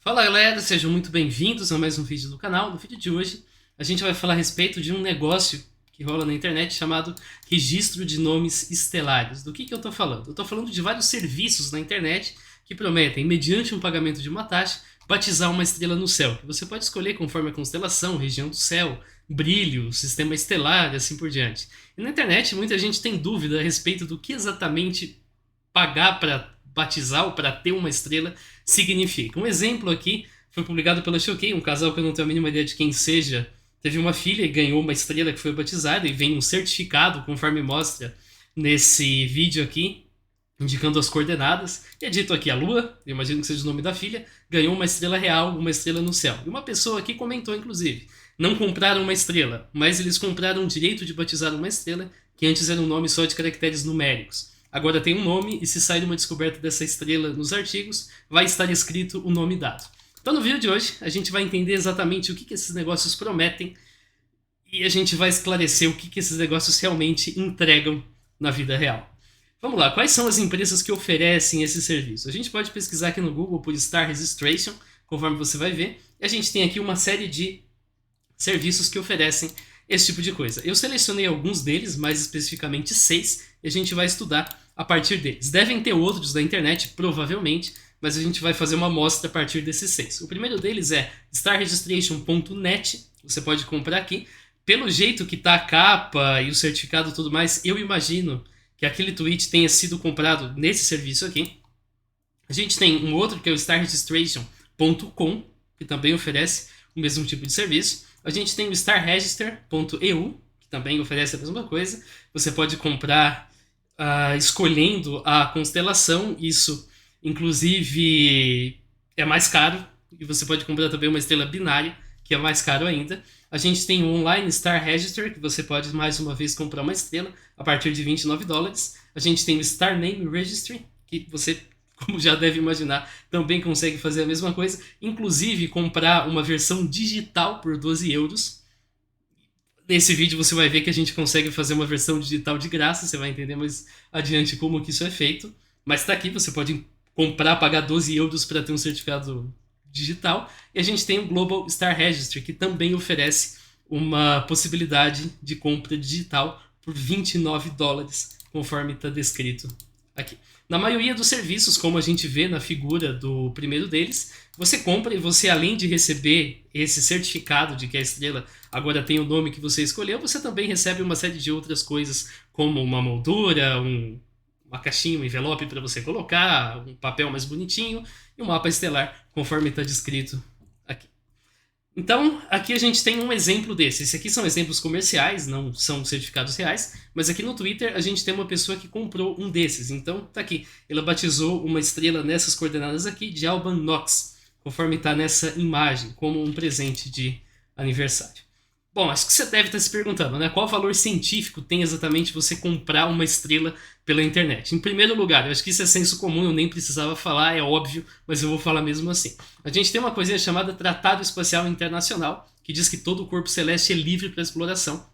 Fala galera, sejam muito bem-vindos a mais um vídeo do canal. No vídeo de hoje a gente vai falar a respeito de um negócio que rola na internet chamado registro de nomes estelares. Do que eu estou falando? Eu estou falando de vários serviços na internet que prometem, mediante um pagamento de uma taxa, batizar uma estrela no céu, que você pode escolher conforme a constelação, região do céu, brilho, sistema estelar e assim por diante. E na internet muita gente tem dúvida a respeito do que exatamente pagar para batizar ou para ter uma estrela significa. Um exemplo aqui foi publicado pela Choquei, um casal que eu não tenho a mínima ideia de quem seja, teve uma filha e ganhou uma estrela que foi batizada e vem um certificado, conforme mostra nesse vídeo aqui, indicando as coordenadas. E é dito aqui, a Lua, eu imagino que seja o nome da filha, ganhou uma estrela real, uma estrela no céu. E uma pessoa aqui comentou, inclusive, não compraram uma estrela, mas eles compraram o direito de batizar uma estrela que antes era um nome só de caracteres numéricos. Agora tem um nome e se sair uma descoberta dessa estrela nos artigos, vai estar escrito o nome dado. Então no vídeo de hoje a gente vai entender exatamente o que esses negócios prometem e a gente vai esclarecer o que esses negócios realmente entregam na vida real. Vamos lá, quais são as empresas que oferecem esse serviço? A gente pode pesquisar aqui no Google por Star Registration, conforme você vai ver, e a gente tem aqui uma série de serviços que oferecem esse tipo de coisa. Eu selecionei alguns deles, mais especificamente 6, e a gente vai estudar a partir deles. Devem ter outros da internet, provavelmente, mas a gente vai fazer uma amostra a partir desses 6. O primeiro deles é starregistration.net, você pode comprar aqui. Pelo jeito que tá a capa e o certificado e tudo mais, eu imagino que aquele tweet tenha sido comprado nesse serviço aqui. A gente tem um outro que é o starregistration.com, que também oferece o mesmo tipo de serviço. A gente tem o starregister.eu, que também oferece a mesma coisa. Você pode comprar escolhendo a constelação. Isso, inclusive, é mais caro. E você pode comprar também uma estrela binária, que é mais caro ainda. A gente tem o Online Star Register, que você pode mais uma vez comprar uma estrela a partir de $29. A gente tem o Star Name Registry, que você, como já deve imaginar, também consegue fazer a mesma coisa, inclusive comprar uma versão digital por 12 euros. Nesse vídeo você vai ver que a gente consegue fazer uma versão digital de graça, você vai entender mais adiante como que isso é feito. Mas está aqui, você pode comprar, pagar 12 euros para ter um certificado digital. E a gente tem o Global Star Registry, que também oferece uma possibilidade de compra digital por $29, conforme está descrito aqui. Na maioria dos serviços, como a gente vê na figura do primeiro deles, você compra e você, além de receber esse certificado de que a estrela agora tem o nome que você escolheu, você também recebe uma série de outras coisas, como uma moldura, uma caixinha, um envelope para você colocar, um papel mais bonitinho e um mapa estelar, conforme está descrito aqui. Então, aqui a gente tem um exemplo desse. Esses aqui são exemplos comerciais, não são certificados reais, mas aqui no Twitter a gente tem uma pessoa que comprou um desses. Então, tá aqui. Ela batizou uma estrela nessas coordenadas aqui de Alban Knox, conforme está nessa imagem, como um presente de aniversário. Bom, acho que você deve estar se perguntando, né? Qual valor científico tem exatamente você comprar uma estrela pela internet? Em primeiro lugar, eu acho que isso é senso comum, eu nem precisava falar, é óbvio, mas eu vou falar mesmo assim. A gente tem uma coisinha chamada Tratado Espacial Internacional, que diz que todo o corpo celeste é livre para exploração,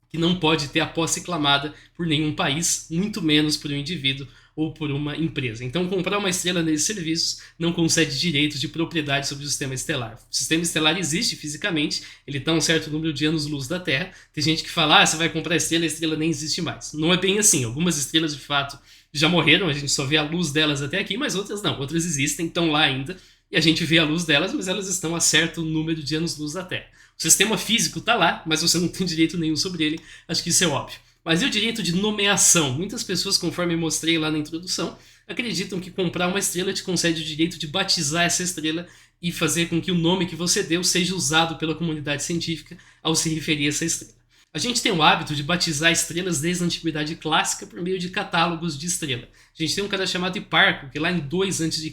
que não pode ter a posse clamada por nenhum país, muito menos por um indivíduo ou por uma empresa. Então, comprar uma estrela nesses serviços não concede direitos de propriedade sobre o sistema estelar. O sistema estelar existe fisicamente, ele está a um certo número de anos-luz da Terra. Tem gente que fala, você vai comprar a estrela nem existe mais. Não é bem assim. Algumas estrelas, de fato, já morreram, a gente só vê a luz delas até aqui, mas outras não. Outras existem, estão lá ainda, e a gente vê a luz delas, mas elas estão a certo número de anos-luz da Terra. O sistema físico está lá, mas você não tem direito nenhum sobre ele. Acho que isso é óbvio. Mas e o direito de nomeação? Muitas pessoas, conforme mostrei lá na introdução, acreditam que comprar uma estrela te concede o direito de batizar essa estrela e fazer com que o nome que você deu seja usado pela comunidade científica ao se referir a essa estrela. A gente tem o hábito de batizar estrelas desde a antiguidade clássica por meio de catálogos de estrela. A gente tem um cara chamado Hiparco, que lá em 2 a.C.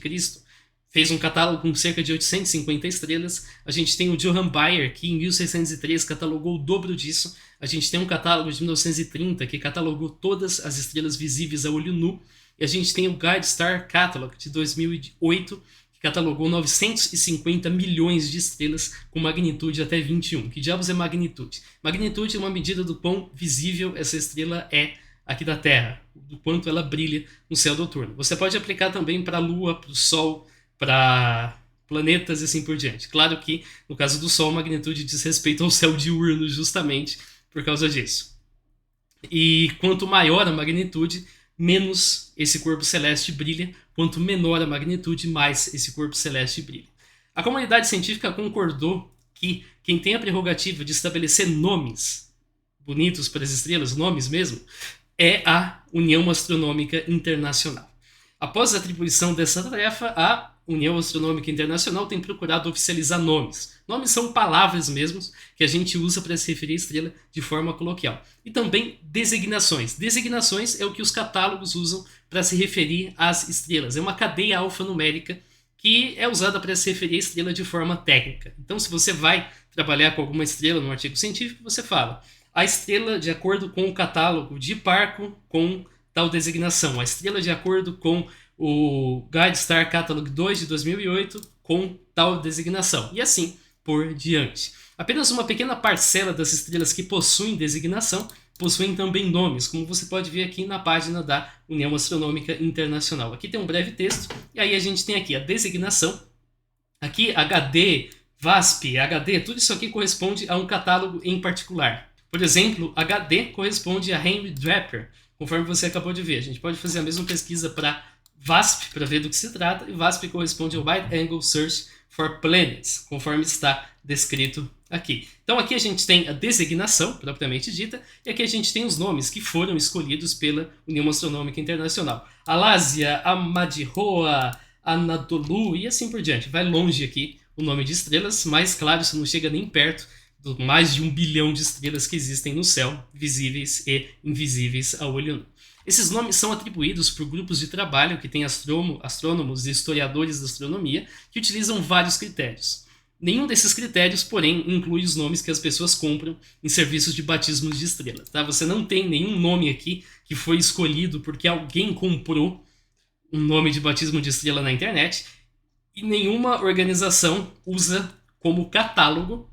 fez um catálogo com cerca de 850 estrelas. A gente tem o Johann Bayer, que em 1603 catalogou o dobro disso. A gente tem um catálogo de 1930 que catalogou todas as estrelas visíveis a olho nu. E a gente tem o Guide Star Catalog de 2008, que catalogou 950 milhões de estrelas com magnitude até 21. Que diabos é magnitude? Magnitude é uma medida do quão visível essa estrela é aqui da Terra, do quanto ela brilha no céu noturno. Você pode aplicar também para a Lua, para o Sol, para planetas e assim por diante. Claro que, no caso do Sol, magnitude diz respeito ao céu diurno, justamente por causa disso. E quanto maior a magnitude, menos esse corpo celeste brilha. Quanto menor a magnitude, mais esse corpo celeste brilha. A comunidade científica concordou que quem tem a prerrogativa de estabelecer nomes bonitos para as estrelas, nomes mesmo, é a União Astronômica Internacional. Após a atribuição dessa tarefa, a União Astronômica Internacional tem procurado oficializar nomes. Nomes são palavras mesmos que a gente usa para se referir à estrela de forma coloquial. E também designações. Designações é o que os catálogos usam para se referir às estrelas. É uma cadeia alfanumérica que é usada para se referir à estrela de forma técnica. Então, se você vai trabalhar com alguma estrela num artigo científico, você fala a estrela de acordo com o catálogo de Parco com tal designação. A estrela de acordo com o Guide Star Catalog 2 de 2008 com tal designação. E assim por diante. Apenas uma pequena parcela das estrelas que possuem designação possuem também nomes, como você pode ver aqui na página da União Astronômica Internacional. Aqui tem um breve texto, e aí a gente tem aqui a designação. Aqui HD, VASP, HD, tudo isso aqui corresponde a um catálogo em particular. Por exemplo, HD corresponde a Henry Draper, conforme você acabou de ver. A gente pode fazer a mesma pesquisa para VASP, para ver do que se trata, e VASP corresponde ao Wide Angle Search for Planets, conforme está descrito aqui. Então aqui a gente tem a designação, propriamente dita, e aqui a gente tem os nomes que foram escolhidos pela União Astronômica Internacional. Alásia, Amadioha, Anadolu e assim por diante. Vai longe aqui o nome de estrelas, mas claro, isso não chega nem perto dos mais de 1 bilhão de estrelas que existem no céu, visíveis e invisíveis ao olho nu. Esses nomes são atribuídos por grupos de trabalho que têm astrônomos e historiadores da astronomia que utilizam vários critérios. Nenhum desses critérios, porém, inclui os nomes que as pessoas compram em serviços de batismo de estrela. Tá? Você não tem nenhum nome aqui que foi escolhido porque alguém comprou um nome de batismo de estrela na internet e nenhuma organização usa como catálogo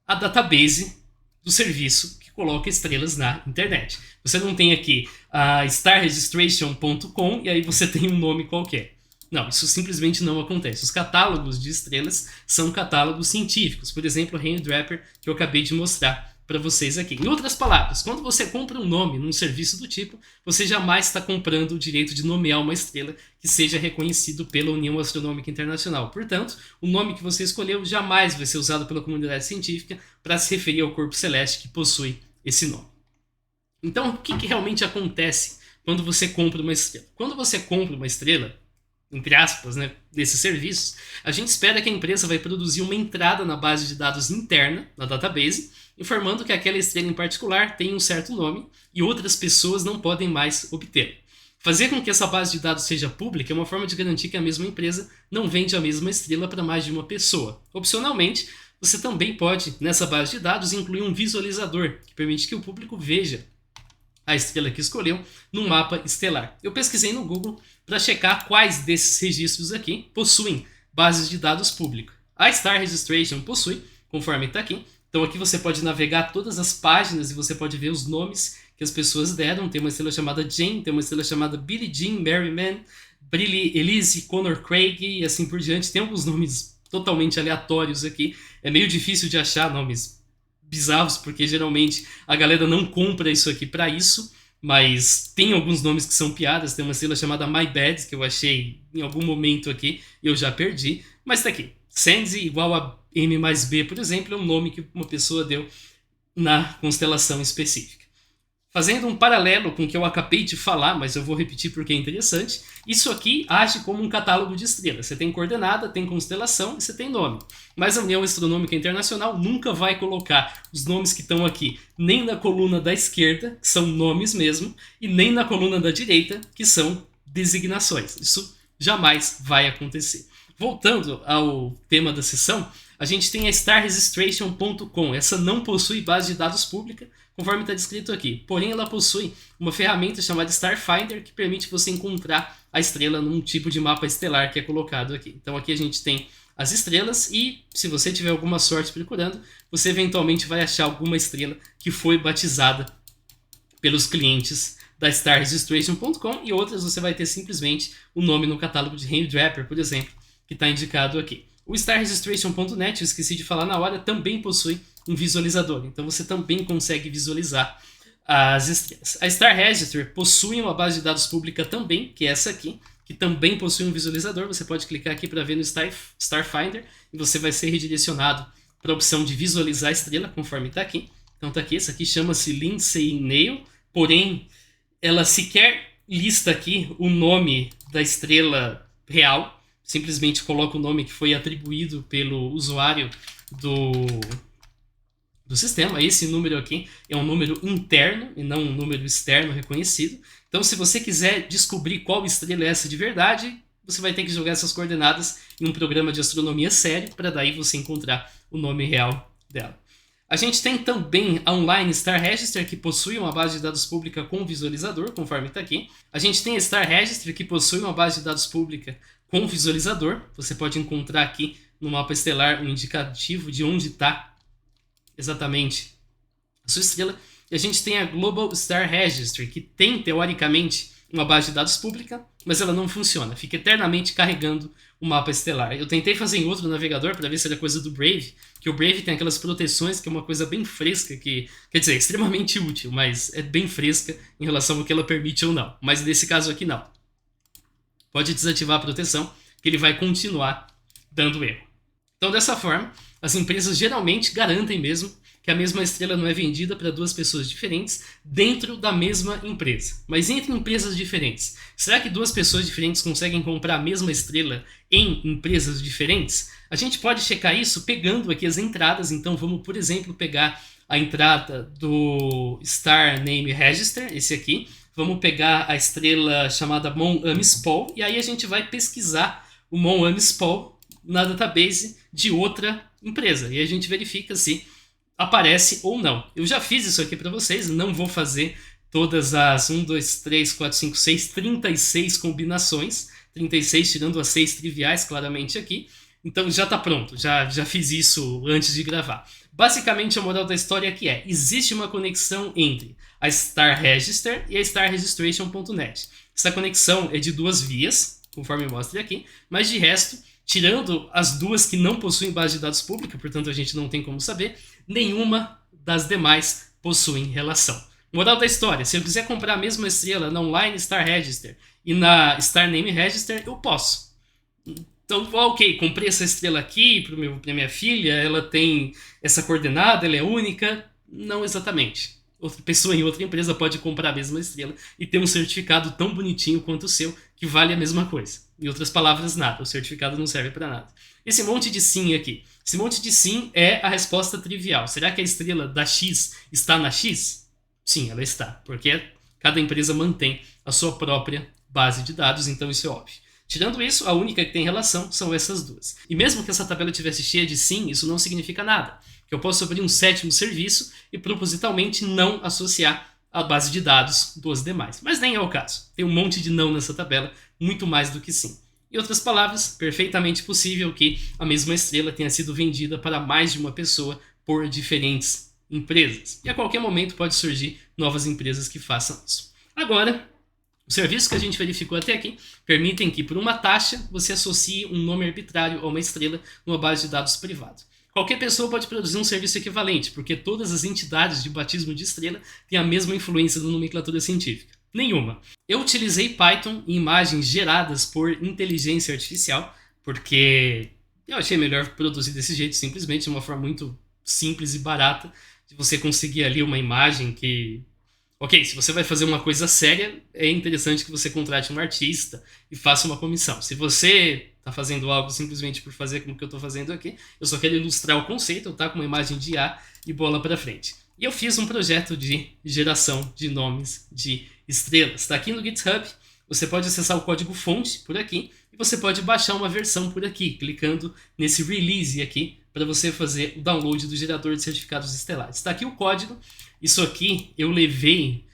a database do serviço que coloca estrelas na internet. Você não tem aqui a starregistration.com e aí você tem um nome qualquer. Não, isso simplesmente não acontece. Os catálogos de estrelas são catálogos científicos. Por exemplo, o Henry Draper, que eu acabei de mostrar para vocês aqui. Em outras palavras, quando você compra um nome num serviço do tipo, você jamais está comprando o direito de nomear uma estrela que seja reconhecido pela União Astronômica Internacional. Portanto, o nome que você escolheu jamais vai ser usado pela comunidade científica para se referir ao corpo celeste que possui esse nome. Então, o que realmente acontece quando você compra uma estrela? Quando você compra uma estrela, entre aspas, né, desses serviços, a gente espera que a empresa vai produzir uma entrada na base de dados interna, na database, informando que aquela estrela em particular tem um certo nome e outras pessoas não podem mais obtê-lo. Fazer com que essa base de dados seja pública é uma forma de garantir que a mesma empresa não vende a mesma estrela para mais de uma pessoa. Opcionalmente, você também pode, nessa base de dados, incluir um visualizador, que permite que o público veja a estrela que escolheu num mapa estelar. Eu pesquisei no Google para checar quais desses registros aqui possuem bases de dados públicas. A Star Registration possui, conforme está aqui. Então aqui você pode navegar todas as páginas e você pode ver os nomes que as pessoas deram. Tem uma estrela chamada Jane, tem uma estrela chamada Billie Jean, Mary Mann, Briley Elise, Connor Craig e assim por diante. Tem alguns nomes totalmente aleatórios aqui. É meio difícil de achar nomes bizarros, porque geralmente a galera não compra isso aqui para isso, mas tem alguns nomes que são piadas. Tem uma estrela chamada My Bad, que eu achei em algum momento aqui e eu já perdi, mas tá aqui. Sandy igual a M mais B, por exemplo, é um nome que uma pessoa deu na constelação específica. Fazendo um paralelo com o que eu acabei de falar, mas eu vou repetir porque é interessante, isso aqui age como um catálogo de estrelas. Você tem coordenada, tem constelação e você tem nome. Mas a União Astronômica Internacional nunca vai colocar os nomes que estão aqui nem na coluna da esquerda, que são nomes mesmo, e nem na coluna da direita, que são designações. Isso jamais vai acontecer. Voltando ao tema da sessão, a gente tem a starregistration.com. Essa não possui base de dados pública, conforme está descrito aqui. Porém, ela possui uma ferramenta chamada Starfinder, que permite você encontrar a estrela num tipo de mapa estelar que é colocado aqui. Então aqui a gente tem as estrelas e, se você tiver alguma sorte procurando, você eventualmente vai achar alguma estrela que foi batizada pelos clientes da starregistration.com, e outras você vai ter simplesmente o nome no catálogo de Henry Draper, por exemplo, que está indicado aqui. O starregistration.net, eu esqueci de falar na hora, também possui um visualizador. Então você também consegue visualizar as estrelas. A Star Register possui uma base de dados pública também, que é essa aqui, que também possui um visualizador. Você pode clicar aqui para ver no Starfinder e você vai ser redirecionado para a opção de visualizar a estrela, conforme está aqui. Então está aqui, essa aqui chama-se Lindsay Nail, porém ela sequer lista aqui o nome da estrela real, simplesmente coloca o nome que foi atribuído pelo usuário do sistema. Esse número aqui é um número interno e não um número externo reconhecido. Então, se você quiser descobrir qual estrela é essa de verdade, você vai ter que jogar essas coordenadas em um programa de astronomia sério para daí você encontrar o nome real dela. A gente tem também a Online Star Register, que possui uma base de dados pública com visualizador, conforme está aqui. A gente tem a Star Register, que possui uma base de dados pública com visualizador. Você pode encontrar aqui no mapa estelar um indicativo de onde está exatamente a sua estrela. E a gente tem a Global Star Registry, que tem, teoricamente, uma base de dados pública, mas ela não funciona. Fica eternamente carregando o mapa estelar. Eu tentei fazer em outro navegador para ver se era coisa do Brave, que o Brave tem aquelas proteções, que é uma coisa bem fresca, que quer dizer, é extremamente útil, mas é bem fresca em relação ao que ela permite ou não. Mas nesse caso aqui, não. Pode desativar a proteção, que ele vai continuar dando erro. Então, dessa forma, as empresas geralmente garantem mesmo que a mesma estrela não é vendida para duas pessoas diferentes dentro da mesma empresa. Mas entre empresas diferentes, será que duas pessoas diferentes conseguem comprar a mesma estrela em empresas diferentes? A gente pode checar isso pegando aqui as entradas. Então vamos, por exemplo, pegar a entrada do Star Name Register, esse aqui. Vamos pegar a estrela chamada Mon Amispol e aí a gente vai pesquisar o Mon Amispol na database de outra empresa. E a gente verifica se aparece ou não. Eu já fiz isso aqui para vocês, não vou fazer todas as 1, 2, 3, 4, 5, 6, 36 combinações, 36 tirando as 6 triviais claramente aqui. Então já está pronto, já fiz isso antes de gravar. Basicamente a moral da história aqui é: existe uma conexão entre a Star Register e a starregistration.net. Essa conexão é de duas vias, conforme mostra aqui, mas de resto, tirando as duas que não possuem base de dados pública, portanto a gente não tem como saber, nenhuma das demais possuem relação. Moral da história: se eu quiser comprar a mesma estrela na Online Star Register e na Star Name Register, eu posso. Então, ok, comprei essa estrela aqui para minha filha, ela tem essa coordenada, ela é única. Não exatamente. Outra pessoa em outra empresa pode comprar a mesma estrela e ter um certificado tão bonitinho quanto o seu, que vale a mesma coisa. Em outras palavras, nada. O certificado não serve para nada. Esse monte de sim aqui. Esse monte de sim é a resposta trivial. Será que a estrela da X está na X? Sim, ela está. Porque cada empresa mantém a sua própria base de dados, então isso é óbvio. Tirando isso, a única que tem relação são essas duas. E mesmo que essa tabela tivesse cheia de sim, isso não significa nada. Que eu posso abrir um sétimo serviço e propositalmente não associar a base de dados dos demais. Mas nem é o caso. Tem um monte de não nessa tabela, muito mais do que sim. Em outras palavras, perfeitamente possível que a mesma estrela tenha sido vendida para mais de uma pessoa por diferentes empresas. E a qualquer momento pode surgir novas empresas que façam isso. Agora, os serviços que a gente verificou até aqui permitem que, por uma taxa, você associe um nome arbitrário a uma estrela numa base de dados privada. Qualquer pessoa pode produzir um serviço equivalente, porque todas as entidades de batismo de estrela têm a mesma influência da nomenclatura científica. Nenhuma. Eu utilizei Python em imagens geradas por inteligência artificial, porque eu achei melhor produzir desse jeito, simplesmente de uma forma muito simples e barata, de você conseguir ali uma imagem que... Ok, se você vai fazer uma coisa séria, é interessante que você contrate um artista e faça uma comissão. Se você está fazendo algo simplesmente por fazer como que eu estou fazendo aqui, eu só quero ilustrar o conceito, tá? Com uma imagem de IA e bola para frente. E eu fiz um projeto de geração de nomes de estrelas. Está aqui no GitHub, você pode acessar o código-fonte por aqui e você pode baixar uma versão por aqui, clicando nesse release aqui, para você fazer o download do gerador de certificados estelares. Está aqui o código. Isso aqui eu levei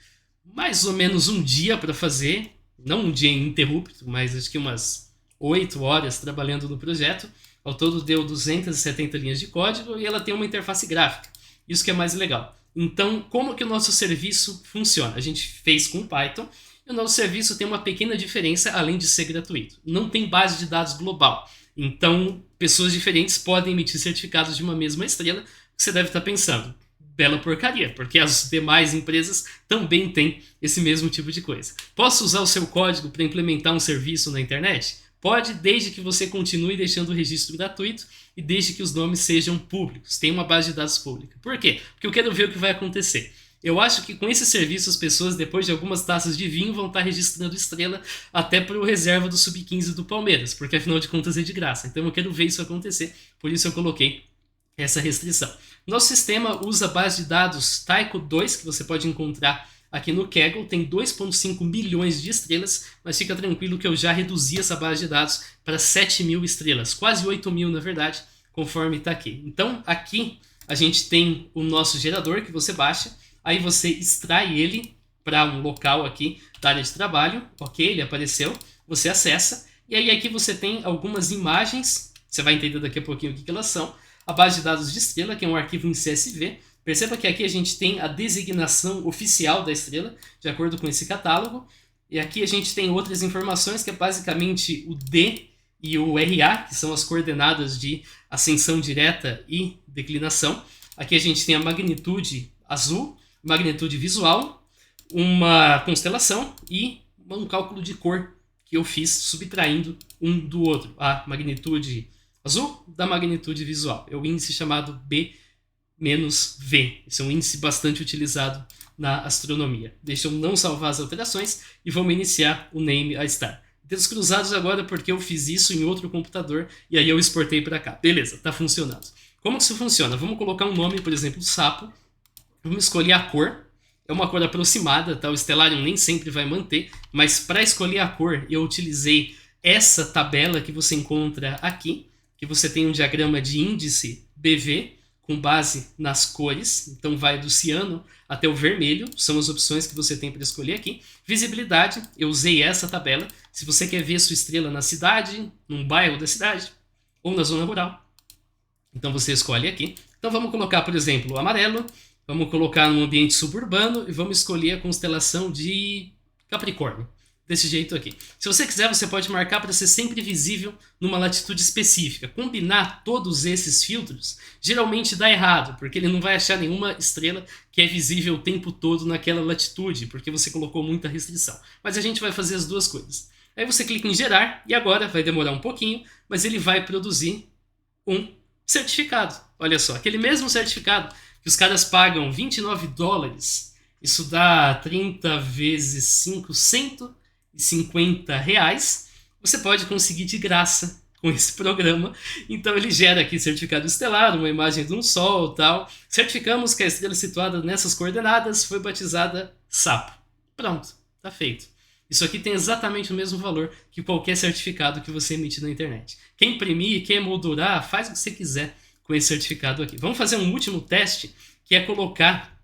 mais ou menos um dia para fazer, não um dia ininterrupto, mas acho que umas 8 horas trabalhando no projeto. Ao todo deu 270 linhas de código e ela tem uma interface gráfica. Isso que é mais legal. Então, como que o nosso serviço funciona? A gente fez com Python e o nosso serviço tem uma pequena diferença além de ser gratuito. Não tem base de dados global. Então, pessoas diferentes podem emitir certificados de uma mesma estrela. Você deve estar pensando, bela porcaria, porque as demais empresas também têm esse mesmo tipo de coisa. Posso usar o seu código para implementar um serviço na internet? Pode, desde que você continue deixando o registro gratuito e desde que os nomes sejam públicos. Tem uma base de dados pública. Por quê? Porque eu quero ver o que vai acontecer. Eu acho que com esse serviço as pessoas, depois de algumas taças de vinho, vão estar registrando estrela até para o reserva do Sub-15 do Palmeiras, porque afinal de contas é de graça. Então eu quero ver isso acontecer, por isso eu coloquei essa restrição. Nosso sistema usa a base de dados Tycho 2, que você pode encontrar aqui no Kaggle, tem 2,5 milhões de estrelas, mas fica tranquilo que eu já reduzi essa base de dados para 7 mil estrelas, quase 8 mil na verdade, conforme está aqui. Então aqui a gente tem o nosso gerador que você baixa, aí você extrai ele para um local aqui da área de trabalho, ok, ele apareceu, você acessa, e aí aqui você tem algumas imagens, você vai entender daqui a pouquinho o que elas são, a base de dados de estrela, que é um arquivo em CSV. Perceba que aqui a gente tem a designação oficial da estrela, de acordo com esse catálogo. E aqui a gente tem outras informações, que é basicamente o D e o RA, que são as coordenadas de ascensão direta e declinação. Aqui a gente tem a magnitude azul, magnitude visual, uma constelação e um cálculo de cor que eu fiz subtraindo um do outro. A magnitude azul da magnitude visual. É o índice chamado B-V. Esse é um índice bastante utilizado na astronomia. Deixa eu não salvar as alterações e vamos iniciar o name a star. Dedos cruzados agora porque eu fiz isso em outro computador e aí eu exportei para cá. Beleza, está funcionando. Como que isso funciona? Vamos colocar um nome, por exemplo, sapo. Vamos escolher a cor. É uma cor aproximada, tá? O Stellarium nem sempre vai manter, mas para escolher a cor eu utilizei essa tabela que você encontra aqui, que você tem um diagrama de índice BV com base nas cores, então vai do ciano até o vermelho, são as opções que você tem para escolher aqui. Visibilidade, eu usei essa tabela, se você quer ver sua estrela na cidade, num bairro da cidade, ou na zona rural, então você escolhe aqui. Então vamos colocar, por exemplo, o amarelo, vamos colocar num ambiente suburbano e vamos escolher a constelação de Capricórnio. Desse jeito aqui. Se você quiser, você pode marcar para ser sempre visível numa latitude específica. Combinar todos esses filtros geralmente dá errado, porque ele não vai achar nenhuma estrela que é visível o tempo todo naquela latitude, porque você colocou muita restrição. Mas a gente vai fazer as duas coisas. Aí você clica em gerar, e agora vai demorar um pouquinho, mas ele vai produzir um certificado. Olha só, aquele mesmo certificado que os caras pagam $29, isso dá 30 vezes 5, R$150, você pode conseguir de graça com esse programa. Então ele gera aqui certificado estelar, uma imagem de um sol e tal. Certificamos que a estrela situada nessas coordenadas foi batizada Sapo. Pronto, tá feito. Isso aqui tem exatamente o mesmo valor que qualquer certificado que você emitir na internet. Quer imprimir, quer emoldurar, faz o que você quiser com esse certificado aqui. Vamos fazer um último teste, que é colocar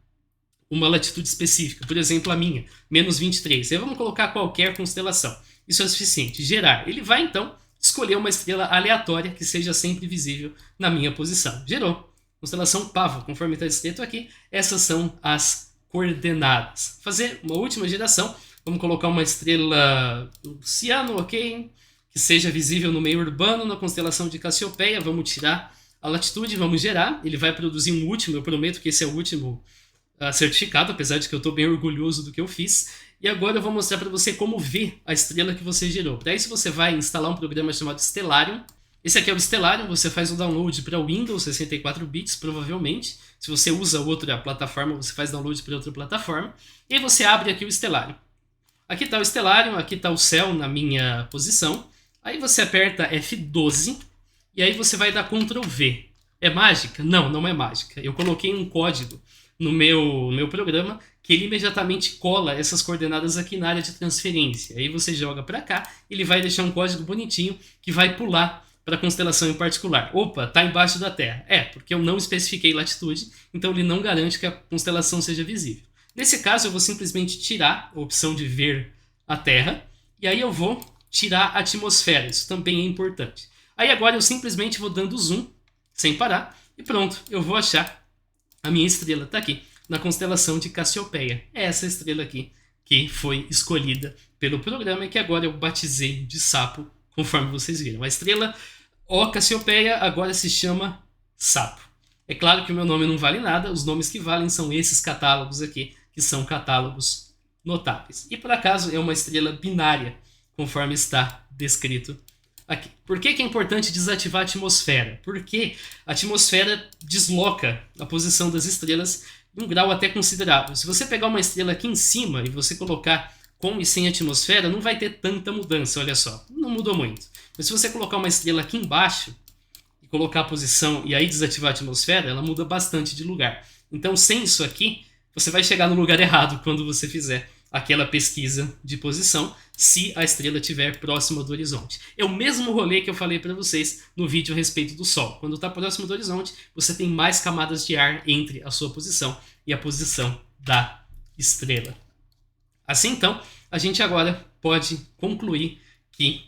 uma latitude específica, por exemplo a minha, menos 23. Aí vamos colocar qualquer constelação. Isso é suficiente. Gerar. Ele vai então escolher uma estrela aleatória que seja sempre visível na minha posição. Gerou. Constelação Pavo, conforme está escrito aqui. Essas são as coordenadas. Fazer uma última geração. Vamos colocar uma estrela ciano, ok? Que seja visível no meio urbano, na constelação de Cassiopeia. Vamos tirar a latitude, vamos gerar. Ele vai produzir um último, eu prometo que esse é o último certificado, apesar de que eu estou bem orgulhoso do que eu fiz. E agora eu vou mostrar para você como ver a estrela que você gerou. Para isso você vai instalar um programa chamado Stellarium. Esse aqui é o Stellarium, você faz o download para Windows 64 bits, provavelmente. Se você usa outra plataforma, você faz download para outra plataforma. E aí você abre aqui o Stellarium. Aqui está o Stellarium, aqui está o céu na minha posição. Aí você aperta F12 e aí você vai dar Ctrl V. É mágica? Não, não é mágica. Eu coloquei um código no meu programa, que ele imediatamente cola essas coordenadas aqui na área de transferência. Aí você joga para cá, ele vai deixar um código bonitinho que vai pular para a constelação em particular. Opa, está embaixo da Terra. É, porque eu não especifiquei latitude, então ele não garante que a constelação seja visível. Nesse caso, eu vou simplesmente tirar a opção de ver a Terra, e aí eu vou tirar a atmosfera. Isso também é importante. Aí agora eu simplesmente vou dando zoom, sem parar, e pronto, eu vou achar a minha estrela. Está aqui, na constelação de Cassiopeia. É essa estrela aqui que foi escolhida pelo programa e que agora eu batizei de Sapo, conforme vocês viram. A estrela O Cassiopeia agora se chama Sapo. É claro que o meu nome não vale nada, os nomes que valem são esses catálogos aqui, que são catálogos notáveis. E por acaso é uma estrela binária, conforme está descrito aqui. Por que é importante desativar a atmosfera? Porque a atmosfera desloca a posição das estrelas em um grau até considerável. Se você pegar uma estrela aqui em cima e você colocar com e sem atmosfera, não vai ter tanta mudança, olha só. Não mudou muito. Mas se você colocar uma estrela aqui embaixo e colocar a posição e aí desativar a atmosfera, ela muda bastante de lugar. Então, sem isso aqui, você vai chegar no lugar errado quando você fizer aquela pesquisa de posição, se a estrela estiver próxima do horizonte. É o mesmo rolê que eu falei para vocês no vídeo a respeito do Sol. Quando está próximo do horizonte, você tem mais camadas de ar entre a sua posição e a posição da estrela. Assim, então, a gente agora pode concluir que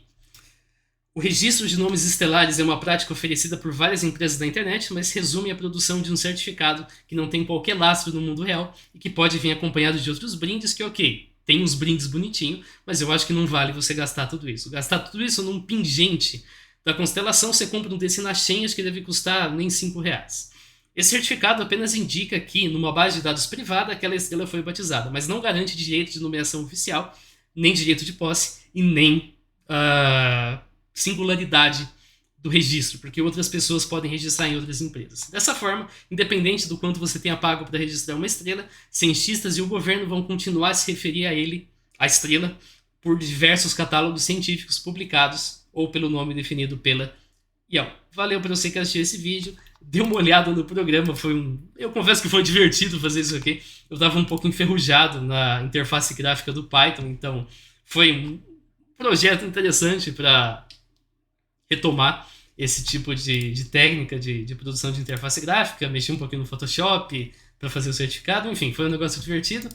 o registro de nomes estelares é uma prática oferecida por várias empresas da internet, mas resume a produção de um certificado que não tem qualquer lastro no mundo real e que pode vir acompanhado de outros brindes que, ok, tem uns brindes bonitinhos, mas eu acho que não vale você gastar tudo isso. Gastar tudo isso num pingente da constelação, você compra um desse na Change que deve custar nem R$5. Esse certificado apenas indica que, numa base de dados privada, aquela estrela foi batizada, mas não garante direito de nomeação oficial, nem direito de posse e nem singularidade do registro, porque outras pessoas podem registrar em outras empresas. Dessa forma, independente do quanto você tenha pago para registrar uma estrela, cientistas e o governo vão continuar a se referir a ele, a estrela, por diversos catálogos científicos publicados ou pelo nome definido pela IAU. Valeu para você que assistiu esse vídeo. Dê uma olhada no programa, eu confesso que foi divertido fazer isso aqui. Eu estava um pouco enferrujado na interface gráfica do Python, então foi um projeto interessante para retomar esse tipo de técnica de produção de interface gráfica, mexer um pouquinho no Photoshop para fazer o certificado, enfim, foi um negócio divertido.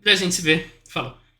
E a gente se vê. Falou!